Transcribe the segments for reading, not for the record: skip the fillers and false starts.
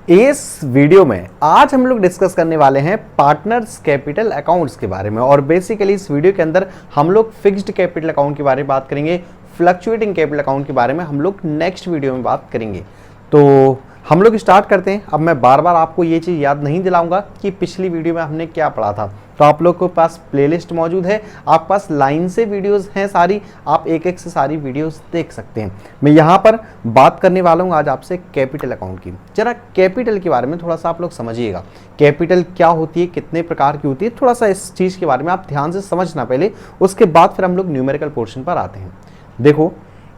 इस वीडियो में आज हम लोग डिस्कस करने वाले हैं पार्टनर्स कैपिटल अकाउंट्स के बारे में। और बेसिकली इस वीडियो के अंदर हम लोग फिक्स्ड कैपिटल अकाउंट के बारे में बात करेंगे, फ्लक्चुएटिंग कैपिटल अकाउंट के बारे में हम लोग नेक्स्ट वीडियो में बात करेंगे। तो हम लोग स्टार्ट करते हैं। अब मैं बार बार आपको ये चीज़ याद नहीं दिलाऊंगा कि पिछली वीडियो में हमने क्या पढ़ा था। तो आप लोग के पास प्लेलिस्ट मौजूद है, आपके पास लाइन से वीडियोस हैं सारी, आप एक एक से सारी वीडियोस देख सकते हैं। मैं यहाँ पर बात करने वाला हूँ आज आपसे कैपिटल अकाउंट की। जरा कैपिटल के बारे में थोड़ा सा आप लोग समझिएगा, कैपिटल क्या होती है, कितने प्रकार की होती है, थोड़ा सा इस चीज़ के बारे में आप ध्यान से समझना पहले, उसके बाद फिर हम लोग न्यूमेरिकल पोर्शन पर आते हैं। देखो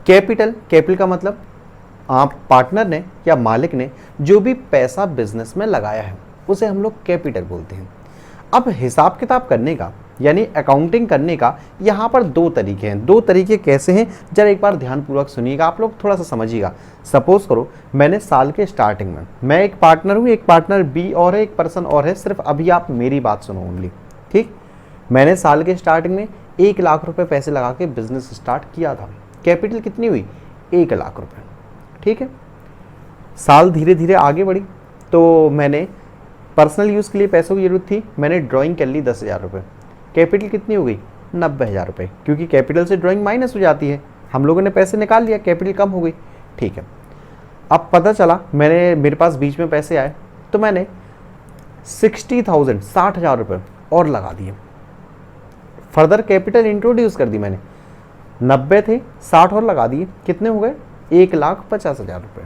कैपिटल का मतलब आप पार्टनर ने या मालिक ने जो भी पैसा बिजनेस में लगाया है उसे हम लोग कैपिटल बोलते हैं। अब हिसाब किताब करने का यानी अकाउंटिंग करने का यहाँ पर दो तरीके हैं। दो तरीके कैसे हैं जरा एक बार ध्यानपूर्वक सुनिएगा, आप लोग थोड़ा सा समझिएगा। सपोज करो मैंने साल के स्टार्टिंग में, मैं एक पार्टनर हूँ, एक पार्टनर बी और है, एक पर्सन और है, सिर्फ अभी आप मेरी बात सुनो ओनली, ठीक। मैंने साल के स्टार्टिंग में 1 लाख रुपए पैसे लगा के बिजनेस स्टार्ट किया था। कैपिटल कितनी हुई? 1 लाख रुपए, ठीक है। साल धीरे धीरे आगे बढ़ी तो मैंने पर्सनल यूज़ के लिए पैसों की जरूरत थी, मैंने ड्राइंग कर ली 10,000 रुपये। कैपिटल कितनी हो गई? 90,000 रुपये, क्योंकि कैपिटल से ड्राइंग माइनस हो जाती है। हम लोगों ने पैसे निकाल लिया, कैपिटल कम हो गई, ठीक है। अब पता चला मेरे पास बीच में पैसे आए तो मैंने 60,000 रुपये और लगा दिए, फर्दर कैपिटल इंट्रोड्यूस कर दी मैंने। 90 थे, 60 और लगा दिए, कितने हो गए? 1,50,000 रुपये,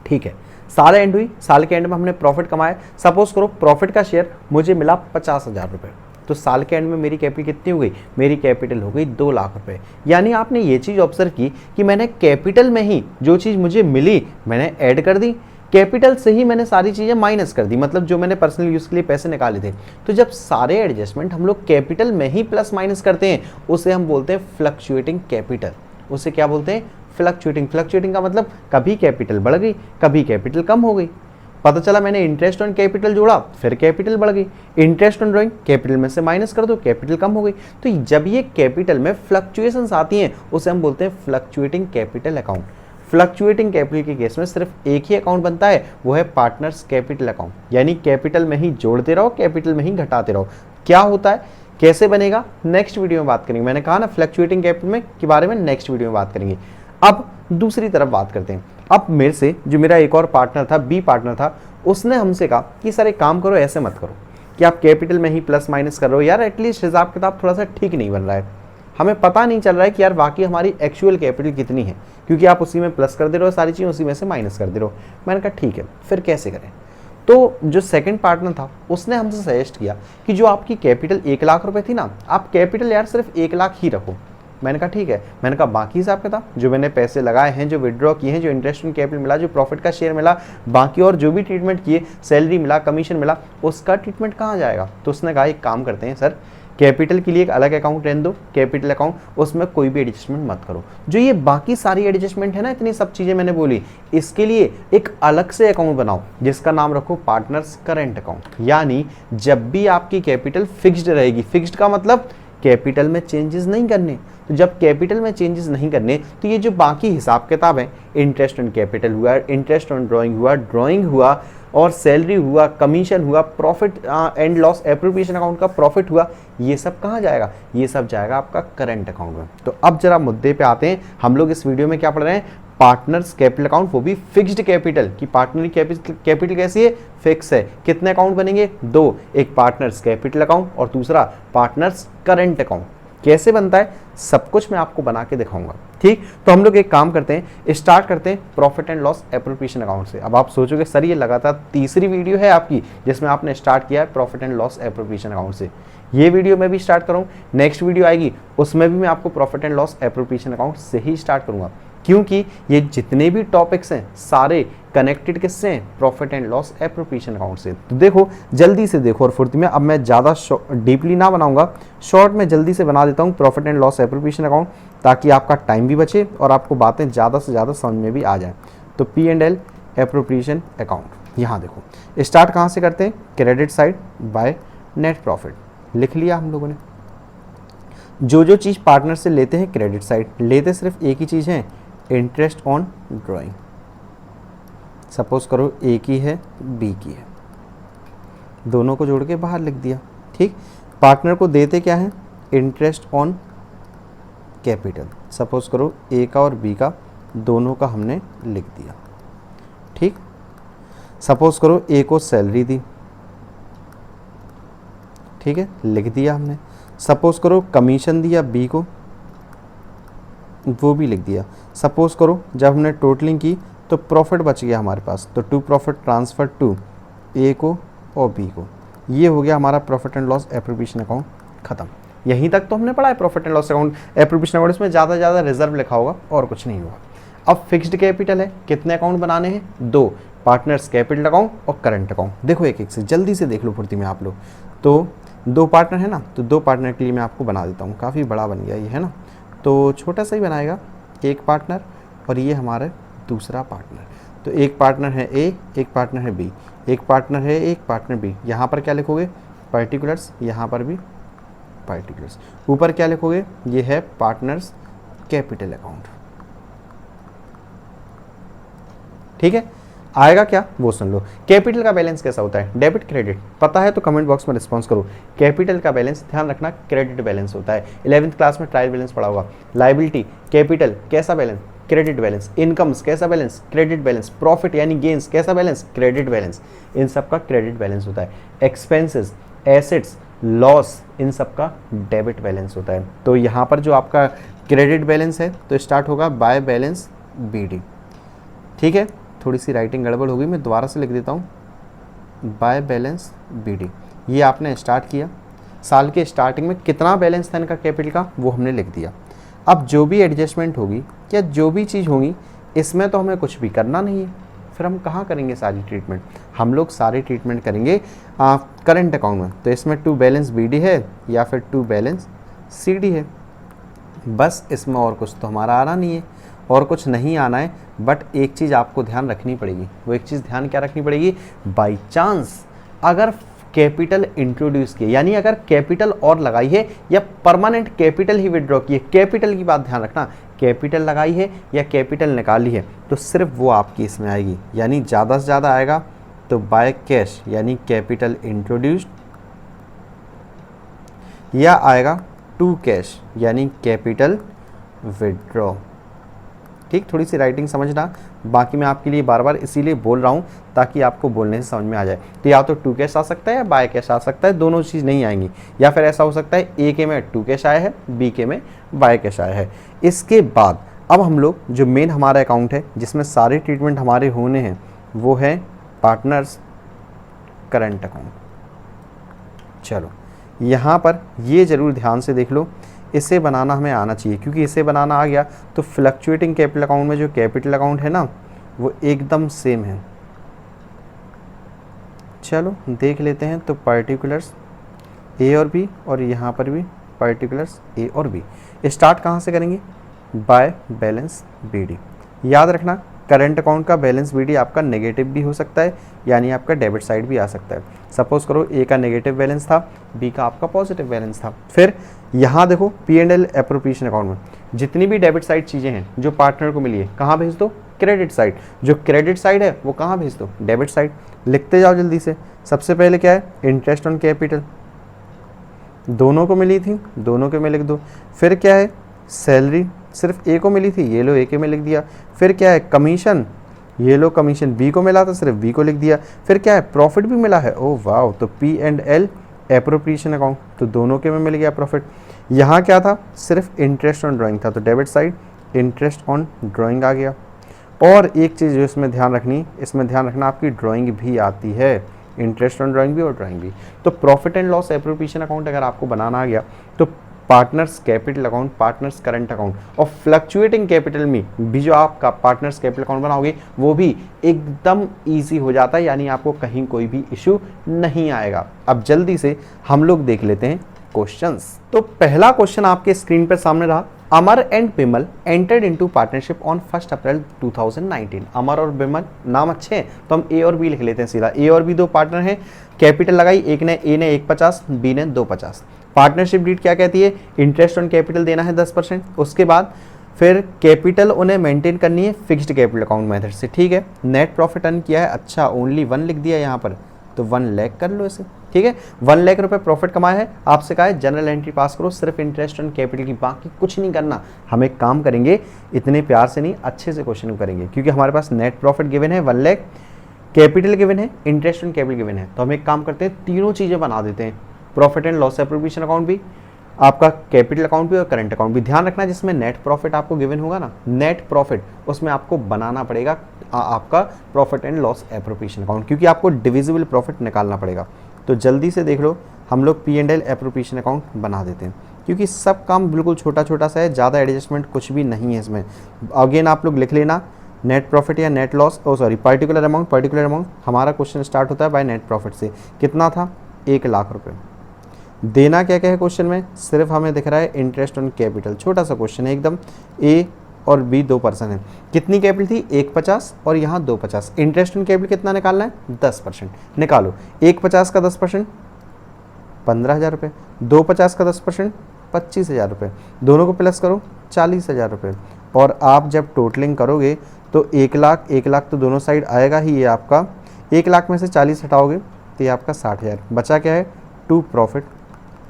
ठीक है। साल एंड हुई, साल के एंड में हमने प्रॉफिट कमाया। सपोज करो प्रॉफिट का शेयर मुझे मिला 50,000 रुपये, तो साल के एंड में मेरी कैपिटल कितनी हो गई? मेरी कैपिटल हो गई 2 लाख रुपए। यानी आपने ये चीज़ ऑब्जर्व की कि मैंने कैपिटल में ही जो चीज़ मुझे मिली मैंने ऐड कर दी, कैपिटल से ही मैंने सारी चीज़ें माइनस कर दी, मतलब जो मैंने पर्सनल यूज़ के लिए पैसे निकाले थे। तो जब सारे एडजस्टमेंट हम लोग कैपिटल में ही प्लस माइनस करते हैं उसे हम बोलते हैं फ्लक्चुएटिंग कैपिटल। उसे क्या बोलते हैं? फ्लक्चुएटिंग का मतलब कभी कैपिटल बढ़ गई, कभी कैपिटल कम हो गई। पता चला मैंने इंटरेस्ट ऑन कैपिटल जोड़ा, फिर कैपिटल बढ़ गई। इंटरेस्ट ऑन ड्राइंग कैपिटल में से माइनस कर दो, कैपिटल कम हो गई। तो जब ये कैपिटल में फ्लक्चुएशंस आती हैं उसे हम बोलते हैं fluctuating capital account. Fluctuating capital के केस में सिर्फ एक ही अकाउंट बनता है, वो है पार्टनर्स कैपिटल अकाउंट। यानी कैपिटल में ही जोड़ते रहो, कैपिटल में ही घटाते रहो। क्या होता है, कैसे बनेगा, नेक्स्ट वीडियो में बात करेंगे। मैंने कहा ना फ्लक्चुएटिंग कैपिटल में के बारे में नेक्स्ट वीडियो में बात करेंगे। अब दूसरी तरफ बात करते हैं। अब मेरे से जो मेरा एक और पार्टनर था, बी पार्टनर था, उसने हमसे कहा कि सर एक काम करो, ऐसे मत करो कि आप कैपिटल में ही प्लस माइनस कर रहे हो, यार एटलीस्ट हिसाब किताब थोड़ा सा ठीक नहीं बन रहा है, हमें पता नहीं चल रहा है कि यार वाकई हमारी एक्चुअल कैपिटल कितनी है, क्योंकि आप उसी में प्लस कर दे रहे हो, सारी चीज़ें उसी में से माइनस कर दे रहे हो। मैंने कहा ठीक है, फिर कैसे करें। तो जो सेकंड पार्टनर था उसने हमसे सजेस्ट किया कि जो आपकी कैपिटल 1 लाख रुपए थी ना, आप कैपिटल यार सिर्फ 1 लाख ही रखो। मैंने कहा ठीक है। मैंने कहा बाकी हिसाब किताब जो मैंने पैसे लगाए हैं, जो विड्रॉ किए हैं, जो इंटरेस्ट ऑन कैपिटल मिला, जो प्रॉफिट का शेयर मिला, बाकी और जो भी ट्रीटमेंट किए, सैलरी मिला, कमीशन मिला, उसका ट्रीटमेंट कहाँ जाएगा। तो उसने कहा एक काम करते हैं सर, कैपिटल के लिए एक अलग अकाउंट रहने दो, कैपिटल अकाउंट, उसमें कोई भी एडजस्टमेंट मत करो। जो ये बाकी सारी एडजस्टमेंट है ना, इतनी सब चीज़ें मैंने बोली, इसके लिए एक अलग से अकाउंट बनाओ जिसका नाम रखो पार्टनर्स करेंट अकाउंट। यानी जब भी आपकी कैपिटल फिक्स्ड रहेगी, फिक्स्ड का मतलब कैपिटल में चेंजेस नहीं करने, तो जब कैपिटल में चेंजेस नहीं करने तो ये जो बाकी हिसाब किताब है, इंटरेस्ट ऑन कैपिटल हुआ, इंटरेस्ट ऑन ड्राइंग हुआ और सैलरी हुआ, कमीशन हुआ, profit and loss appropriation account का प्रॉफिट हुआ, ये सब कहाँ जाएगा? ये सब जाएगा आपका करंट अकाउंट में। तो अब जरा मुद्दे पे आते हैं। हम लोग इस वीडियो में क्या पढ़ रहे हैं? पार्टनर्स कैपिटल अकाउंट, वो भी फिक्स्ड कैपिटल की पार्टनरी कैपिटल कैसी है? फिक्स है। कितने अकाउंट बनेंगे? 2, एक पार्टनर्स कैपिटल अकाउंट और दूसरा पार्टनर्स करंट अकाउंट। कैसे बनता है सब कुछ मैं आपको बना के दिखाऊंगा, ठीक। तो हम लोग एक काम करते हैं, स्टार्ट करते हैं profit and loss appropriation account से। अब आप सोचोगे सर ये लगातार तीसरी वीडियो है आपकी जिसमें आपने स्टार्ट किया है profit and loss appropriation account से। ये वीडियो मैं भी स्टार्ट करूँ, नेक्स्ट वीडियो आएगी उसमें भी मैं आपको profit and loss appropriation account से ही स्टार्ट करूंगा, क्योंकि ये जितने भी टॉपिक्स हैं सारे कनेक्टेड किससे हैं? Profit and loss appropriation account से। तो देखो जल्दी से देखो और फुर्ती में, अब मैं ज़्यादा डीपली ना बनाऊंगा, शॉर्ट में जल्दी से बना देता हूँ profit and loss appropriation account, ताकि आपका टाइम भी बचे और आपको बातें ज़्यादा से ज़्यादा समझ में भी आ जाए। तो P&L एप्रोप्रिएशन अकाउंट, यहाँ देखो स्टार्ट कहाँ से करते हैं? Credit side by net profit. लिख लिया हम लोगों ने। जो चीज़ पार्टनर से लेते हैं क्रेडिट साइड, लेते सिर्फ एक ही चीज़ है, इंटरेस्ट ऑन ड्राइंग। सपोज करो ए की है, बी की है, दोनों को जोड़ के बाहर लिख दिया। ठीक, पार्टनर को देते क्या है, इंटरेस्ट ऑन कैपिटल। सपोज करो ए का और बी का दोनों का हमने लिख दिया। ठीक, सपोज करो ए को सैलरी दी, ठीक है, लिख दिया हमने। सपोज करो कमीशन दिया बी को, वो भी लिख दिया। सपोज करो जब हमने टोटलिंग की तो प्रॉफिट बच गया हमारे पास, तो टू प्रॉफिट ट्रांसफर टू ए को और बी को। ये हो गया हमारा profit and loss appropriation account खत्म। यहीं तक तो हमने पढ़ा है profit and loss account, appropriation account. इसमें ज़्यादा ज़्यादा रिजर्व लिखा होगा और कुछ नहीं होगा। अब फिक्स्ड कैपिटल है, कितने अकाउंट बनाने हैं, 2, पार्टनर्स कैपिटल अकाउंट और करंट अकाउंट। देखो एक एक से जल्दी से देख लो फुर्ती में आप लोग। तो 2 पार्टनर है ना, तो 2 पार्टनर के लिए मैं आपको बना देता हूँ। काफ़ी बड़ा बन गया ये, है ना, तो छोटा सा ही बनाएगा, एक पार्टनर और ये हमारे दूसरा पार्टनर। तो एक पार्टनर है ए, एक पार्टनर है बी, एक पार्टनर है एक पार्टनर बी। यहाँ पर क्या लिखोगे, पर्टिकुलर्स, यहाँ पर भी पर्टिकुलर्स। ऊपर क्या लिखोगे, ये है पार्टनर्स कैपिटल अकाउंट। ठीक है, आएगा क्या वो सुन लो। कैपिटल का बैलेंस कैसा होता है, डेबिट क्रेडिट, पता है तो कमेंट बॉक्स में रिस्पॉन्स करो। कैपिटल का बैलेंस ध्यान रखना क्रेडिट बैलेंस होता है। 11th क्लास में ट्रायल बैलेंस पढ़ा होगा। लायबिलिटी कैपिटल कैसा बैलेंस, क्रेडिट बैलेंस। इनकम्स कैसा बैलेंस, क्रेडिट बैलेंस। प्रॉफिट यानी गेन्स कैसा बैलेंस, क्रेडिट बैलेंस। इन सब का क्रेडिट बैलेंस होता है। एक्सपेंसेस, एसेट्स, लॉस, इन सब का डेबिट बैलेंस होता है। तो यहाँ पर जो आपका क्रेडिट बैलेंस है तो स्टार्ट होगा बाय बैलेंस BD। ठीक है, थोड़ी सी राइटिंग गड़बड़ होगी, मैं दोबारा से लिख देता हूँ, बाय बैलेंस BD। ये आपने स्टार्ट किया, साल के स्टार्टिंग में कितना बैलेंस था इनका कैपिटल का वो हमने लिख दिया। अब जो भी एडजस्टमेंट होगी या जो भी चीज़ होगी इसमें तो हमें कुछ भी करना नहीं है। फिर हम कहाँ करेंगे सारी ट्रीटमेंट, हम लोग सारी ट्रीटमेंट करेंगे करंट अकाउंट में। तो इसमें टू बैलेंस BD है या फिर टू बैलेंस CD है, बस इसमें और कुछ तो हमारा आना नहीं है, और कुछ नहीं आना है। बट एक चीज़ आपको ध्यान रखनी पड़ेगी, वो एक चीज़ ध्यान क्या रखनी पड़ेगी, बाई चांस अगर कैपिटल इंट्रोड्यूस किए, यानी अगर कैपिटल और लगाई है या परमानेंट कैपिटल ही विड्रॉ की है, कैपिटल की बात ध्यान रखना, कैपिटल लगाई है या कैपिटल निकाली है तो सिर्फ वो आपकी इसमें आएगी। यानी ज़्यादा से ज़्यादा आएगा तो बाय कैश यानी कैपिटल इंट्रोड्यूस्ड, या आएगा टू कैश यानी कैपिटल विड्रॉ। ठीक, थोड़ी सी राइटिंग समझना, बाकी मैं आपके लिए बार बार इसीलिए बोल रहा हूँ ताकि आपको बोलने से समझ में आ जाए। तो या तो टू कैश आ सकता है या बाय कैश आ सकता है, दोनों चीज़ नहीं आएंगी। या फिर ऐसा हो सकता है ए के में टू कैश आया है, बी के में बाय कैश आया है। इसके बाद अब हम लोग जो मेन हमारा अकाउंट है जिसमें सारे ट्रीटमेंट हमारे होने हैं वो है पार्टनर्स करंट अकाउंट। चलो यहाँ पर ये ज़रूर ध्यान से देख लो, इसे बनाना हमें आना चाहिए, क्योंकि इसे बनाना आ गया तो फ्लक्चुएटिंग कैपिटल अकाउंट में जो कैपिटल अकाउंट है ना वो एकदम सेम है। चलो देख लेते हैं। तो पर्टिकुलर्स A और B और यहाँ पर भी पर्टिकुलर्स A और B। स्टार्ट कहाँ से करेंगे, बाय बैलेंस BD। याद रखना करंट अकाउंट का बैलेंस BD आपका नेगेटिव भी हो सकता है, यानी आपका डेबिट साइड भी आ सकता है। सपोज करो A का नेगेटिव बैलेंस था, B का आपका पॉजिटिव बैलेंस था। फिर यहाँ देखो P&L एप्रोप्रिएशन अकाउंट में जितनी भी डेबिट साइड चीज़ें हैं जो पार्टनर को मिली है कहाँ भेज दो, क्रेडिट साइड। जो क्रेडिट साइड है वो कहाँ भेज दो, डेबिट साइड। लिखते जाओ जल्दी से। सबसे पहले क्या है, इंटरेस्ट ऑन कैपिटल, दोनों को मिली थी, दोनों के में लिख दो। फिर क्या है, सैलरी सिर्फ A को मिली थी, ये लो A के में लिख दिया। फिर क्या है, कमीशन, ये लो कमीशन B को मिला था, सिर्फ B को लिख दिया। फिर क्या है, प्रॉफिट भी मिला है, ओ वाह, तो P&L एप्रोप्रिएशन अकाउंट, तो दोनों के में मिल गया प्रॉफिट। यहाँ क्या था, सिर्फ इंटरेस्ट ऑन ड्राइंग था, तो debit side interest on drawing आ गया। और एक चीज़ जो इसमें ध्यान रखनी, इसमें ध्यान रखना आपकी ड्राइंग भी आती है, इंटरेस्ट ऑन ड्राइंग भी और ड्राइंग भी। तो profit and loss appropriation account अगर आपको बनाना आ गया तो partners capital account, partners current account और फ्लक्चुएटिंग कैपिटल में भी जो आपका पार्टनर्स कैपिटल अकाउंट बनाओगे वो भी एकदम इजी हो जाता है, यानी आपको कहीं कोई भी इशू नहीं आएगा। अब जल्दी से हम लोग देख लेते हैं क्वेश्चंस। तो पहला क्वेश्चन आपके स्क्रीन पर सामने रहा, Amar and Bimal entered into partnership on 1 April 2019। Amar और बिमल नाम अच्छे हैं तो हम A और B लिख लेते हैं सीधा। A और B दो पार्टनर हैं, कैपिटल लगाई, एक ने A ने 150, B ने 250। पार्टनरशिप डीड क्या कहती है, इंटरेस्ट ऑन कैपिटल देना है 10%। उसके बाद फिर कैपिटल उन्हें मेंटेन करनी है फिक्स्ड कैपिटल अकाउंट मेथड से, ठीक है। नेट प्रॉफिट अर्न किया है, अच्छा ओनली 1 लिख दिया यहाँ पर, तो 1 लाख कर लो इसे, ठीक है। 1 लाख रुपए प्रॉफिट कमाया है, आपसे कहा है जनरल एंट्री पास करो, सिर्फ इंटरेस्ट ऑन कैपिटल की, बाकी कुछ नहीं करना। हम एक काम करेंगे, इतने प्यार से नहीं, अच्छे से क्वेश्चन करेंगे, क्योंकि हमारे पास नेट प्रॉफिट गिवन है 1 लाख, कैपिटल गिवन है, इंटरेस्ट ऑन कैपिटल गिवन है। तो हम एक काम करते हैं, तीनों चीज़ें बना देते हैं, profit and loss appropriation account भी, आपका कैपिटल अकाउंट भी और करंट अकाउंट भी। ध्यान रखना जिसमें नेट प्रॉफिट आपको गिवन होगा ना, नेट प्रॉफिट, उसमें आपको बनाना पड़ेगा आपका profit and loss appropriation account, क्योंकि आपको डिविजिबल प्रॉफिट निकालना पड़ेगा। तो जल्दी से देख लो, हम लोग P&L एप्रोप्रिएशन अकाउंट बना देते हैं, क्योंकि सब काम बिल्कुल छोटा छोटा सा है, ज़्यादा एडजस्टमेंट कुछ भी नहीं है इसमें। अगेन आप लोग लिख लेना, नेट प्रॉफिट या नेट लॉस, पर्टिकुलर अमाउंट हमारा क्वेश्चन स्टार्ट होता है बाय नेट प्रॉफिट से। कितना था? 1 लाख रुपए। देना क्या क्या है क्वेश्चन में? सिर्फ हमें दिख रहा है इंटरेस्ट ऑन कैपिटल, छोटा सा क्वेश्चन है एकदम। ए और बी 2 पर्सन है, कितनी कैपिटल थी? 150 और यहाँ 250। इंटरेस्ट ऑन कैपिटल कितना निकालना है? 10%। निकालो, 150 का 10% 15,000 रुपये, 250 का 10% 25,000 रुपये, दोनों को प्लस करो 40,000 रुपये। और आप जब टोटलिंग करोगे तो 1 लाख तो दोनों साइड आएगा ही, ये आपका 1 लाख में से 40 हटाओगे तो ये आपका 60,000। बचा क्या है? टू प्रॉफिट,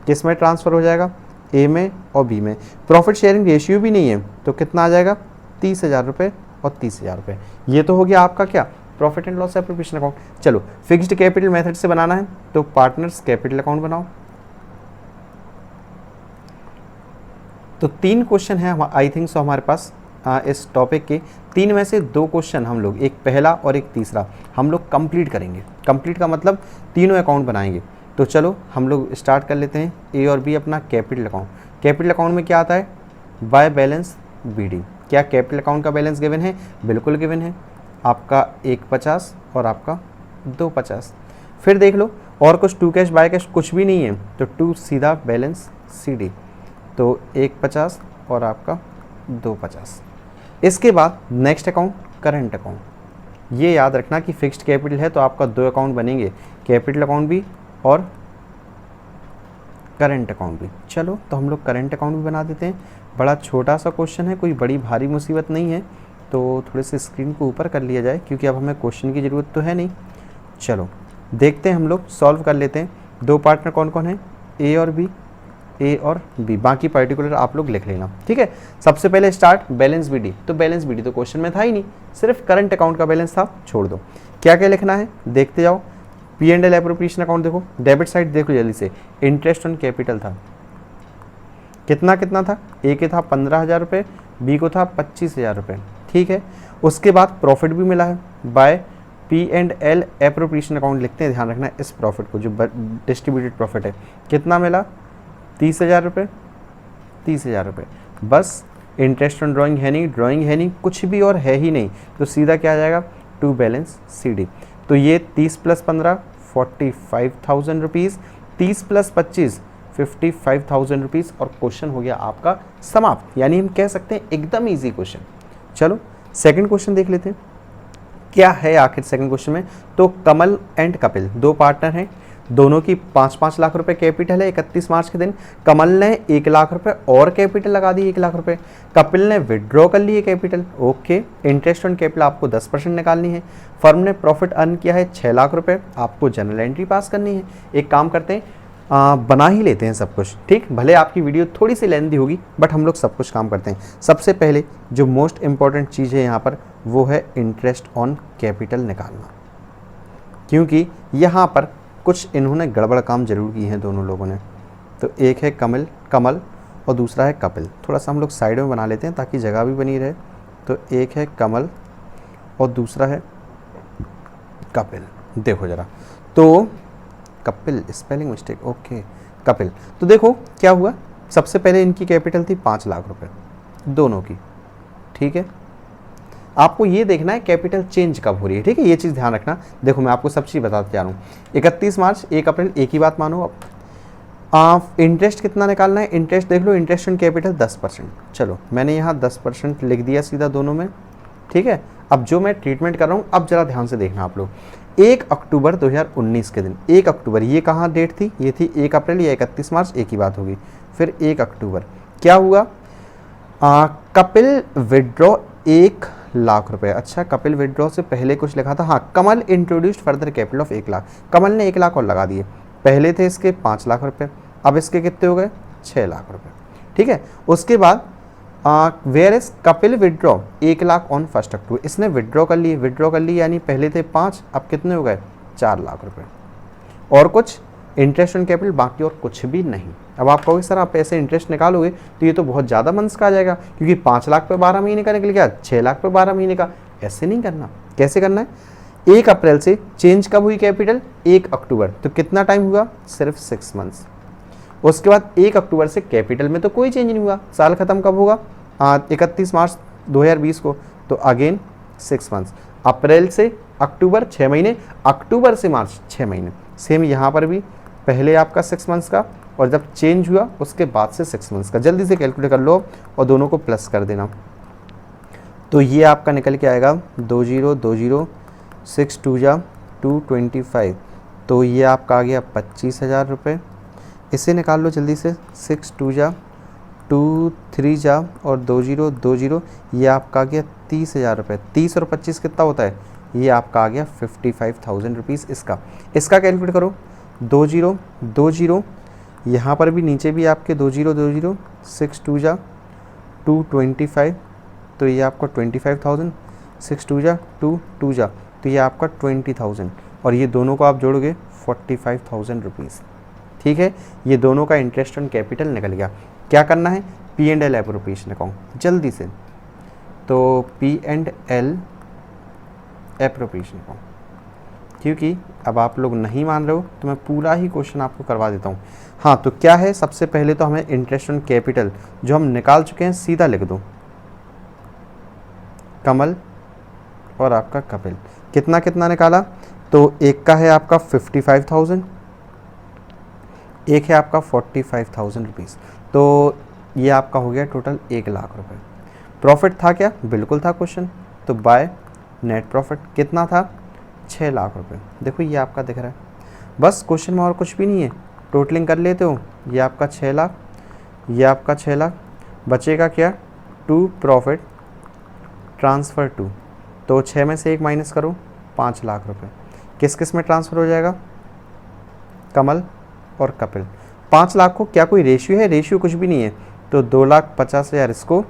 किस में ट्रांसफ़र हो जाएगा? ए में और बी में। प्रॉफिट शेयरिंग रेशियो भी नहीं है, तो कितना आ जाएगा? 30,000 रुपये और 30,000 रुपये। ये तो हो गया आपका क्या? Profit and loss appropriation account. चलो फिक्स्ड कैपिटल मेथड से बनाना है, तो पार्टनर्स कैपिटल अकाउंट बनाओ। तो 3 क्वेश्चन है आई थिंक सो हमारे पास इस टॉपिक के। 3 में से 2 क्वेश्चन हम लोग, एक पहला और एक तीसरा, हम लोग कंप्लीट करेंगे। कंप्लीट का मतलब तीनों अकाउंट बनाएंगे। तो चलो हम लोग स्टार्ट कर लेते हैं। ए और बी अपना कैपिटल अकाउंट। कैपिटल अकाउंट में क्या आता है? By balance BD। क्या कैपिटल अकाउंट का बैलेंस गिवन है? बिल्कुल गिवन है, आपका 150 और आपका 250। फिर देख लो, और कुछ टू कैश बाय कैश कुछ भी नहीं है, तो 2 सीधा बैलेंस CD, तो 150 और आपका 250। इसके बाद नेक्स्ट अकाउंट करंट अकाउंट। ये याद रखना कि फिक्स्ड कैपिटल है तो आपका 2 अकाउंट बनेंगे, कैपिटल अकाउंट भी और करंट अकाउंट भी। चलो तो हम लोग करंट अकाउंट भी बना देते हैं। बड़ा छोटा सा क्वेश्चन है, कोई बड़ी भारी मुसीबत नहीं है, तो थोड़े से स्क्रीन को ऊपर कर लिया जाए, क्योंकि अब हमें क्वेश्चन की ज़रूरत तो है नहीं। चलो देखते हैं, हम लोग सॉल्व कर लेते हैं। 2 पार्टनर कौन कौन है? ए और बी, बाकी पर्टिकुलर आप लोग लिख लेना, ठीक है। सबसे पहले स्टार्ट बैलेंस BD। तो बैलेंस BD तो क्वेश्चन में था ही नहीं, सिर्फ करंट अकाउंट का बैलेंस था, छोड़ दो। क्या क्या लिखना है देखते जाओ। P&L एप्रोप्रिएशन अकाउंट देखो, डेबिट साइड देखो जल्दी से। इंटरेस्ट ऑन कैपिटल था, कितना कितना था? ए के था 15,000 रुपये, बी को था 25,000 रुपये, ठीक है। उसके बाद प्रॉफिट भी मिला है बाय P&L एप्रोप्रिएशन अकाउंट लिखते हैं। ध्यान रखना इस प्रॉफिट को, जो डिस्ट्रीब्यूटेड प्रॉफिट है, कितना मिला? 30,000 रुपये, 30,000 रुपये। बस इंटरेस्ट ऑन ड्राइंग है नहीं, कुछ भी और है ही नहीं, तो सीधा क्या आ जाएगा? To balance CD। तो ये 30 + 15 45,000 रुपीज़, 30 + 25 55,000 रुपीज़, और क्वेश्चन हो गया आपका समाप्त। यानी हम कह सकते हैं एकदम इजी क्वेश्चन। चलो सेकंड क्वेश्चन देख लेते हैं, क्या है आखिर सेकंड क्वेश्चन में। तो कमल एंड कपिल 2 पार्टनर हैं, दोनों की 5-5 लाख रुपए कैपिटल है। 31 मार्च के दिन कमल ने 1 लाख रुपए और कैपिटल लगा दी, 1 लाख रुपए। कपिल ने विड्रॉ कर लिए capital, okay. Interest on capital आपको 10% निकालनी है। फर्म ने प्रॉफिट अर्न किया है 6 लाख रुपए, आपको जनरल एंट्री पास करनी है। एक काम करते हैं, बना ही लेते हैं सब कुछ, ठीक। भले आपकी वीडियो थोड़ी सी लेंथी होगी, बट हम लोग सब कुछ काम करते हैं। सबसे पहले जो मोस्ट इंपॉर्टेंट चीज़ है यहाँ पर, वो है इंटरेस्ट ऑन कैपिटल निकालना, क्योंकि यहाँ पर कुछ इन्होंने गड़बड़ काम जरूर की हैं दोनों लोगों ने। तो एक है कमल और दूसरा है कपिल। थोड़ा सा हम लोग साइड में बना लेते हैं ताकि जगह भी बनी रहे। तो एक है कमल और दूसरा है कपिल। देखो ज़रा, तो Kapil, spelling mistake, okay, Kapil. तो देखो क्या हुआ, सबसे पहले इनकी कैपिटल थी 5 लाख रुपए दोनों की, ठीक है। आपको ये देखना है कैपिटल चेंज कब हो रही है, ठीक है, ये चीज़ ध्यान रखना। देखो मैं आपको सब चीज़ बताते जा रहा हूँ। 31 मार्च 1 अप्रैल, एक ही बात मानो। अब इंटरेस्ट कितना निकालना है? इंटरेस्ट देख लो, इंटरेस्ट ऑन कैपिटल 10%। चलो मैंने यहाँ 10% लिख दिया सीधा दोनों में, ठीक है। अब जो मैं ट्रीटमेंट कर रहा हूँ, अब जरा ध्यान से देखना आप लोग। 1 अक्टूबर 2019 के दिन, 1 अक्टूबर, ये कहाँ डेट थी? ये थी 1 अप्रैल या 31 मार्च, एक ही बात होगी। फिर 1 अक्टूबर क्या हुआ? कपिल विड्रॉ 1,00,000 रुपए। अच्छा, कपिल विड्रॉ से पहले कुछ लिखा था, हाँ, कमल इंट्रोड्यूस्ड फर्दर कैपिटल ऑफ 1,00,000। कमल ने 1,00,000 और लगा दिए। पहले थे इसके 5,00,000 रुपए, अब इसके कितने हो गए? 6,00,000 रुपए। ठीक है, उसके बाद where is Kapil withdraw 1,00,000 on 1 October. इसने विड्रॉ कर लिए यानी पहले थे 5, अब कितने हो गए? 4,00,000 रुपए। और कुछ इंटरेस्ट ऑन कैपिटल, बाकी और कुछ भी नहीं। अब आप कहोगे सर आप ऐसे इंटरेस्ट निकालोगे तो ये तो बहुत ज़्यादा मंथ्स का आ जाएगा, क्योंकि 5,00,000 पे 12 महीने का निकल गया, 6,00,000 पे 12 महीने का। ऐसे नहीं करना। कैसे करना है? 1 अप्रैल से चेंज कब हुई कैपिटल? 1 अक्टूबर। तो कितना टाइम हुआ? सिर्फ 6 मंथ्स। उसके बाद 1 अक्टूबर से कैपिटल में तो कोई चेंज नहीं हुआ। साल खत्म कब होगा? 31 मार्च 2020 को। तो अगेन 6 मंथ्स। अप्रैल से अक्टूबर 6 महीने, अक्टूबर से मार्च 6 महीने। सेम यहाँ पर भी पहले आपका 6 मंथ्स का, और जब चेंज हुआ उसके बाद से 6 मंथ्स का। जल्दी से कैलकुलेट कर लो और दोनों को प्लस कर देना। तो ये आपका निकल के आएगा 2020, 6 2 जा 225। तो ये आपका आ गया 25,000 रुपये। इसे निकाल लो जल्दी से। 6 2 जा 2 3 जा और 2020, ये आपका आ गया 30,000 रुपये। 30 और 25 कितना होता है? ये आपका आ गया 55,000 रुपीज़। इसका कैलकुलेट करो। 2020, यहाँ पर भी नीचे भी आपके 2020, 6 2 जा 225। तो ये आपका 25,000, 6 2 जा 2 जा, तो ये आपका 20,000, और ये दोनों को आप जोड़ोगे 45,000 रुपीज़। ठीक है, ये दोनों का इंटरेस्ट ऑन कैपिटल निकल गया। क्या करना है? P&L एप्रोप्रिएशन अकाउंट जल्दी से। तो P&L एप्रोप्रिएशन अकाउंट, क्योंकि अब आप लोग नहीं मान रहे हो तो मैं पूरा ही क्वेश्चन आपको करवा देता हूँ। हाँ, तो क्या है? सबसे पहले तो हमें इंटरेस्ट ऑन कैपिटल जो हम निकाल चुके हैं सीधा लिख दो। कमल और आपका कपिल कितना कितना निकाला? तो एक का है आपका 55,000, एक है आपका 45,000 रुपीज़। तो ये आपका हो गया टोटल 1,00,000 रुपये। प्रॉफिट था क्या? बिल्कुल था क्वेश्चन। तो बाय नेट प्रॉफिट कितना था? 6,00,000 रुपये। देखो ये आपका दिख रहा है। बस क्वेश्चन में और कुछ भी नहीं है। टोटलिंग कर लेते हो। ये आपका 6,00,000, ये आपका 6,00,000, बचेगा क्या? To profit transfer to. तो 6 में से 1 माइनस करो, 5,00,000 रुपये। किस किस में ट्रांसफ़र हो जाएगा? कमल और कपिल। 5,00,000 को क्या कोई रेशियो है? रेशियो कुछ भी नहीं है। तो 2,50,000 इसको,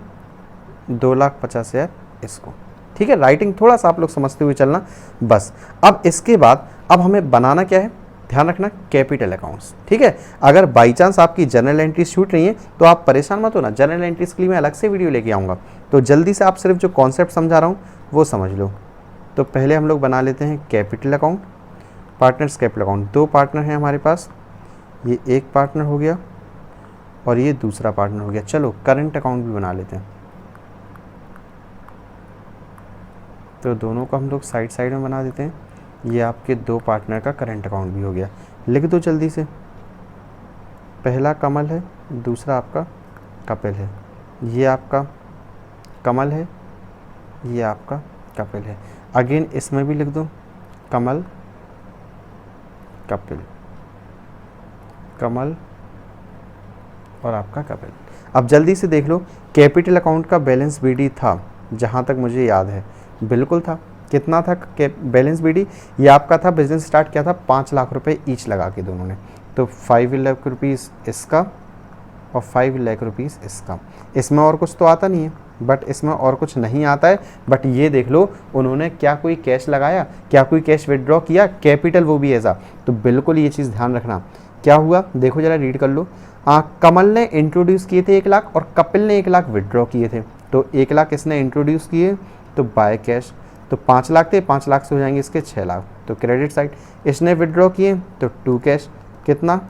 2,50,000 इसको। ठीक है, राइटिंग थोड़ा सा आप लोग समझते हुए चलना बस। अब इसके बाद अब हमें बनाना क्या है? ध्यान रखना, कैपिटल अकाउंट्स। ठीक है, अगर बाई चांस आपकी जर्नल एंट्रीज छूट रही हैं तो आप परेशान मत होना, जर्नल एंट्रीज के लिए मैं अलग से वीडियो लेके आऊँगा। तो जल्दी से आप सिर्फ जो कॉन्सेप्ट समझा रहा हूँ वो समझ लो। तो पहले हम लोग बना लेते हैं capital account, partners capital account. 2 partner हैं हमारे पास, ये एक पार्टनर हो गया और ये दूसरा पार्टनर हो गया। चलो करंट अकाउंट भी बना लेते हैं। तो दोनों को हम लोग साइड साइड में बना देते हैं। ये आपके 2 पार्टनर का करंट अकाउंट भी हो गया। लिख दो जल्दी से। पहला कमल है, दूसरा आपका कपिल है। ये आपका कमल है, ये आपका कपिल है। अगेन इसमें भी लिख दो कमल कपिल, कमल और आपका कपिल। अब जल्दी से देख लो, कैपिटल अकाउंट का बैलेंस बीडी था, जहाँ तक मुझे याद है बिल्कुल था। कितना था बैलेंस बीडी? ये आपका था, बिजनेस स्टार्ट किया था 5,00,000 रुपये ईच लगा के दोनों ने। तो 5,00,000 रुपीज़ इसका और 5,00,000 रुपीज़ इसका। इसमें और कुछ तो आता नहीं है, बट इसमें और कुछ नहीं आता है। बट ये देख लो उन्होंने क्या कोई कैश लगाया, क्या कोई कैश विड्रॉ किया, कैपिटल वो भी ऐसा। तो बिल्कुल ये चीज़ ध्यान रखना। क्या हुआ देखो जरा, रीड कर लो। कमल ने इंट्रोड्यूस किए थे 1,00,000 और कपिल ने 1,00,000 विड्रॉ किए थे। तो 1,00,000 इसने इंट्रोड्यूस किए तो बाय कैश, तो 5,00,000 थे, 5,00,000 से हो जाएंगे इसके 6,00,000। तो क्रेडिट साइड। इसने विड्रॉ किए तो 2 कैश, कितना?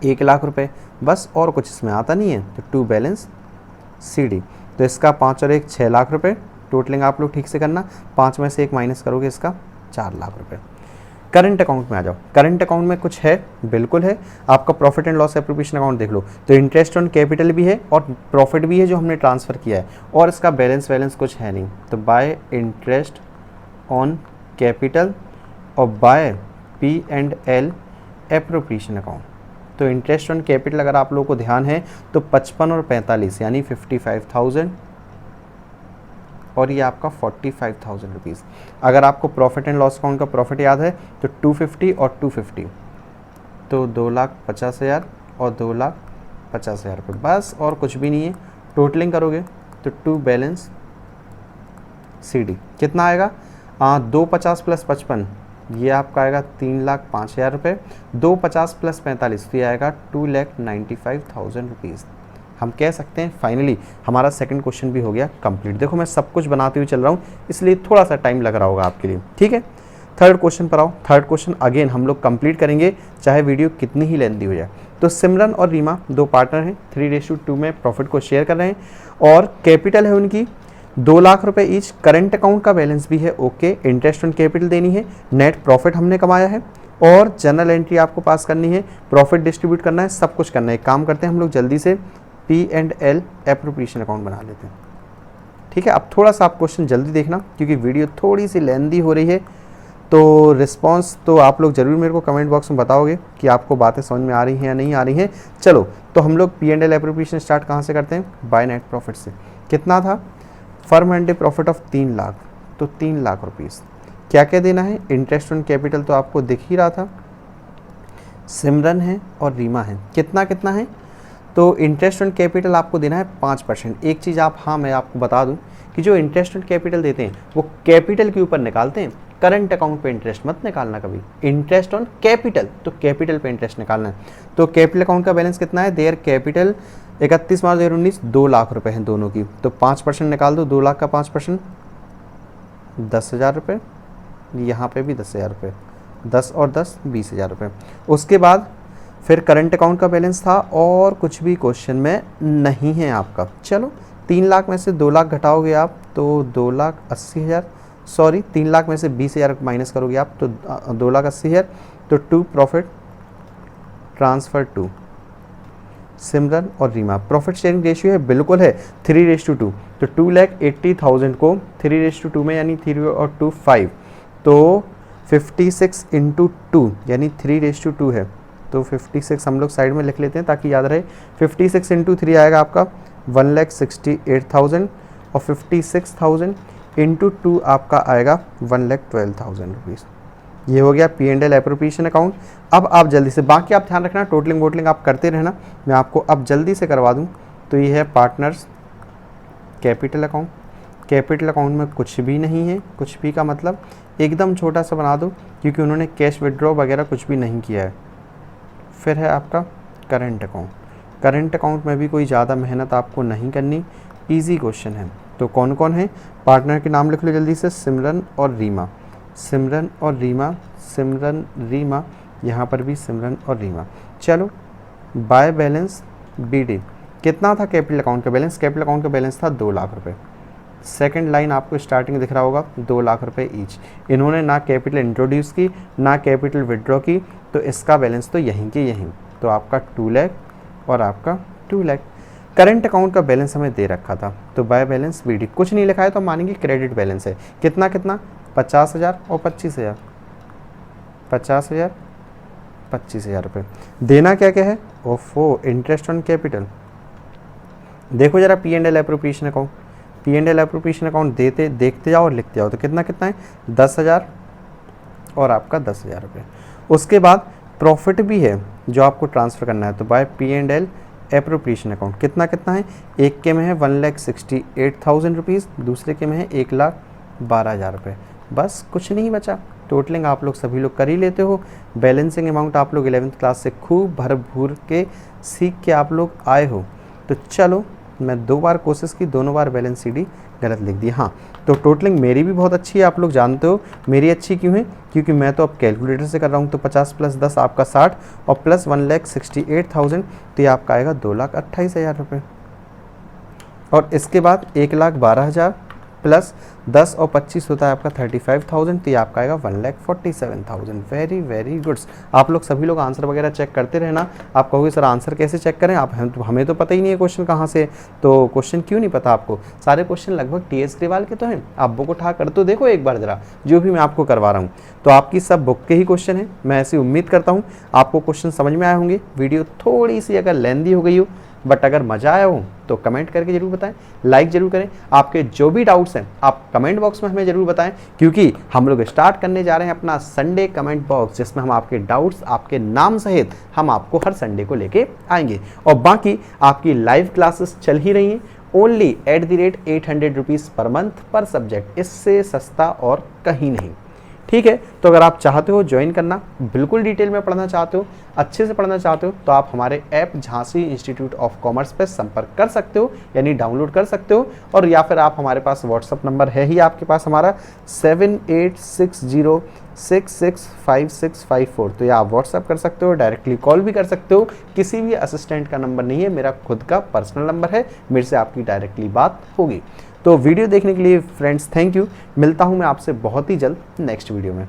1,00,000 रुपये। बस और कुछ इसमें आता नहीं है। तो 2 बैलेंस CD। तो इसका 5 और 1 6,00,000 रुपये। टोटलिंग आप लोग ठीक से करना। 5 में से 1 माइनस करोगे, इसका 4,00,000 रुपये। करंट अकाउंट में आ जाओ। करंट अकाउंट में कुछ है? बिल्कुल है। आपका profit and loss appropriation account देख लो। तो इंटरेस्ट ऑन कैपिटल भी है और प्रॉफिट भी है जो हमने ट्रांसफ़र किया है, और इसका बैलेंस कुछ है नहीं। तो बाय इंटरेस्ट ऑन कैपिटल और बाय P&L एप्रोप्रिएशन अकाउंट। तो इंटरेस्ट ऑन कैपिटल अगर आप लोगों को ध्यान है तो 55 और 45 यानी 55,000 और ये आपका 45,000 रुपीज़। अगर आपको प्रॉफिट एंड लॉस अकाउंट का प्रॉफिट याद है तो 250 और 250 तो 2,50,000 और 2,50,000 रुपये, बस और कुछ भी नहीं है। टोटलिंग करोगे तो टू बैलेंस CD कितना आएगा, 250 प्लस 55 ये आपका आएगा 3,05,000 रुपये, 250 प्लस 45 तो ये आएगा 2,95,000 रुपीज़। हम कह सकते हैं फाइनली हमारा सेकंड क्वेश्चन भी हो गया कंप्लीट। देखो मैं सब कुछ बनाते हुए चल रहा हूँ इसलिए थोड़ा सा टाइम लग रहा होगा आपके लिए, ठीक है। थर्ड क्वेश्चन पर आओ। थर्ड क्वेश्चन अगेन हम लोग कंप्लीट करेंगे चाहे वीडियो कितनी ही लेंथी हो जाए। तो सिमरन और रीमा दो पार्टनर हैं, 3:2 में प्रॉफिट को शेयर कर रहे हैं और कैपिटल है उनकी 2 लाख रुपए ईच। करंट अकाउंट का बैलेंस भी है ओके, इंटरेस्ट ऑन कैपिटल देनी है, नेट प्रॉफिट हमने कमाया है और जर्नल एंट्री आपको पास करनी है, प्रॉफिट डिस्ट्रीब्यूट करना है, सब कुछ करना है। काम करते हैं हम लोग जल्दी से P&L एप्रोप्रिएशन अकाउंट बना लेते हैं, ठीक है। अब थोड़ा सा आप क्वेश्चन जल्दी देखना क्योंकि वीडियो थोड़ी सी लेंदी हो रही है, तो रिस्पांस तो आप लोग ज़रूर मेरे को कमेंट बॉक्स में बताओगे कि आपको बातें समझ में आ रही हैं या नहीं आ रही हैं। चलो तो हम लोग P&L एप्रोप्रिएशन स्टार्ट कहाँ से करते हैं, बाय नेट प्रॉफिट से। कितना था, firm hand profit of 3 lakh, तो 3 लाख रुपीज़। क्या क्या देना है, इंटरेस्ट ऑन कैपिटल तो आपको दिख ही रहा था, सिमरन है और रीमा है। कितना कितना है, तो इंटरेस्ट ऑन कैपिटल आपको देना है 5%। एक चीज़ आप, हाँ मैं आपको बता दूं कि जो इंटरेस्ट ऑन कैपिटल देते हैं वो कैपिटल के ऊपर निकालते हैं, करंट अकाउंट पे इंटरेस्ट मत निकालना कभी। इंटरेस्ट ऑन कैपिटल तो कैपिटल पे इंटरेस्ट निकालना है। तो कैपिटल अकाउंट का बैलेंस कितना है, देयर कैपिटल 31 मार्च 2019 2 लाख रुपए हैं दोनों की, तो 5% निकाल दो, 2 लाख का 5% 10,000 रुपये, यहाँ पे भी 10,000 रुपये, 10 और 10 20,000 रुपये। उसके बाद फिर करंट अकाउंट का बैलेंस था और कुछ भी क्वेश्चन में नहीं है आपका। चलो 3 लाख में से 2 लाख घटाओगे आप तो 2,80,000, सॉरी 3 लाख में से 20,000 माइनस करोगे आप तो 2,80,000, तो टू प्रॉफिट ट्रांसफ़र टू सिमरन और रीमा। प्रॉफिट शेयरिंग रेशियो है बिल्कुल है 3:2, तो 2,80,000 को 3:2 में यानी 3 और 2 5, तो 56 × 2 यानी 3:2 है, तो 56 हम लोग साइड में लिख लेते हैं ताकि याद रहे। 56 × 3 आएगा आपका 1,68,000 और 56,000 × 2 आपका आएगा 1,12,000 रुपीज़। ये हो गया P&L एप्रोप्रिएशन अकाउंट। अब आप जल्दी से, बाकी आप ध्यान रखना टोटलिंग वोटलिंग आप करते रहना, मैं आपको अब जल्दी से करवा दूं। तो ये है partners capital account. Capital account में कुछ भी नहीं है, कुछ भी का मतलब एकदम छोटा सा बना दो क्योंकि उन्होंने कैश विड्रॉ वगैरह कुछ भी नहीं किया है। फिर है आपका करंट अकाउंट। करंट अकाउंट में भी कोई ज़्यादा मेहनत आपको नहीं करनी, इजी क्वेश्चन है। तो कौन कौन है, पार्टनर के नाम लिख लो जल्दी से, सिमरन और रीमा, सिमरन और रीमा, सिमरन रीमा, यहाँ पर भी सिमरन और रीमा। चलो बाय बैलेंस BD कितना था कैपिटल अकाउंट का बैलेंस, कैपिटल अकाउंट का बैलेंस था 2 लाख रुपये। सेकंड लाइन आपको स्टार्टिंग दिख रहा होगा 2 लाख रुपए ईच। इन्होंने ना कैपिटल इंट्रोड्यूस की ना कैपिटल विड्रॉ की, तो इसका बैलेंस तो यहीं के यहीं, तो आपका 2 लाख और आपका 2 लाख। करंट अकाउंट का बैलेंस हमें दे रखा था, तो बाय बैलेंस BD कुछ नहीं लिखा है तो मानेंगे क्रेडिट बैलेंस है। कितना कितना, 50,000 और 25,000, 50,000 25,000 रुपये। देना क्या क्या है, ओफो इंटरेस्ट ऑन कैपिटल। देखो जरा P&L appropriation account, P&L appropriation account देखते जाओ और लिखते जाओ, तो कितना कितना है 10,000 और आपका 10,000 रुपये। उसके बाद प्रॉफिट भी है जो आपको ट्रांसफ़र करना है, तो बाय P&L एप्रोप्रिएशन अकाउंट कितना कितना है, एक के में है 1,68,000 रुपीज़, दूसरे के में है 1,12,000 रुपये। बस कुछ नहीं बचा। टोटलिंग आप लोग सभी लोग कर ही लेते हो, बैलेंसिंग अमाउंट आप लोग 11th क्लास से खूब भर भूर के सीख के आप लोग आए हो। तो चलो मैं 2 बार कोशिश की, दोनों बार बैलेंस CD गलत लिख दी। हाँ तो टोटलिंग मेरी भी बहुत अच्छी है, आप लोग जानते हो मेरी अच्छी क्यों है, क्योंकि मैं तो अब कैलकुलेटर से कर रहा हूँ। तो 50 + 10 आपका 60 और प्लस 1,68,000, तो ये आपका आएगा 2,28,000 रुपये। और इसके बाद 1,12,000 प्लस 10 और 25 होता है आपका 35,000, तो ये आपका आएगा 1,47,000। Very very goods. आप लोग सभी लोग आंसर वगैरह चेक करते रहना। आप कहोगे सर आंसर कैसे चेक करें, आप हमें तो पता ही नहीं है क्वेश्चन कहाँ से, तो क्वेश्चन क्यों नहीं पता आपको, सारे क्वेश्चन लगभग टीएस ग्रेवाल के तो हैं, आप बुक उठा कर तो देखो एक बार ज़रा, जो भी मैं आपको करवा रहा हूँ तो आपकी सब बुक के ही क्वेश्चन हैं। मैं ऐसी उम्मीद करता हूँ आपको क्वेश्चन समझ में आए होंगे। वीडियो थोड़ी सी अगर लेंदी हो गई हो बट अगर मज़ा आया हो तो कमेंट करके जरूर बताएं, लाइक जरूर करें। आपके जो भी डाउट्स हैं आप कमेंट बॉक्स में हमें जरूर बताएं, क्योंकि हम लोग स्टार्ट करने जा रहे हैं अपना संडे कमेंट बॉक्स, जिसमें हम आपके डाउट्स आपके नाम सहित हम आपको हर संडे को लेके आएंगे। और बाकी आपकी लाइव क्लासेस चल ही रही हैं ओनली @800 रुपीज़ पर मंथ पर सब्जेक्ट, इससे सस्ता और कहीं नहीं। ठीक है, तो अगर आप चाहते हो ज्वाइन करना, बिल्कुल डिटेल में पढ़ना चाहते हो, अच्छे से पढ़ना चाहते हो, तो आप हमारे app Jhansi institute of commerce पर संपर्क कर सकते हो, यानी डाउनलोड कर सकते हो। और या फिर आप हमारे पास व्हाट्सअप नंबर है ही आपके पास हमारा 7860665654, तो या आप व्हाट्सअप कर सकते हो, डायरेक्टली कॉल भी कर सकते हो। किसी भी असिस्टेंट का नंबर नहीं है, मेरा खुद का पर्सनल नंबर है, मेरे से आपकी डायरेक्टली बात होगी। तो वीडियो देखने के लिए फ्रेंड्स थैंक यू। मिलता हूं मैं आपसे बहुत ही जल्द नेक्स्ट वीडियो में।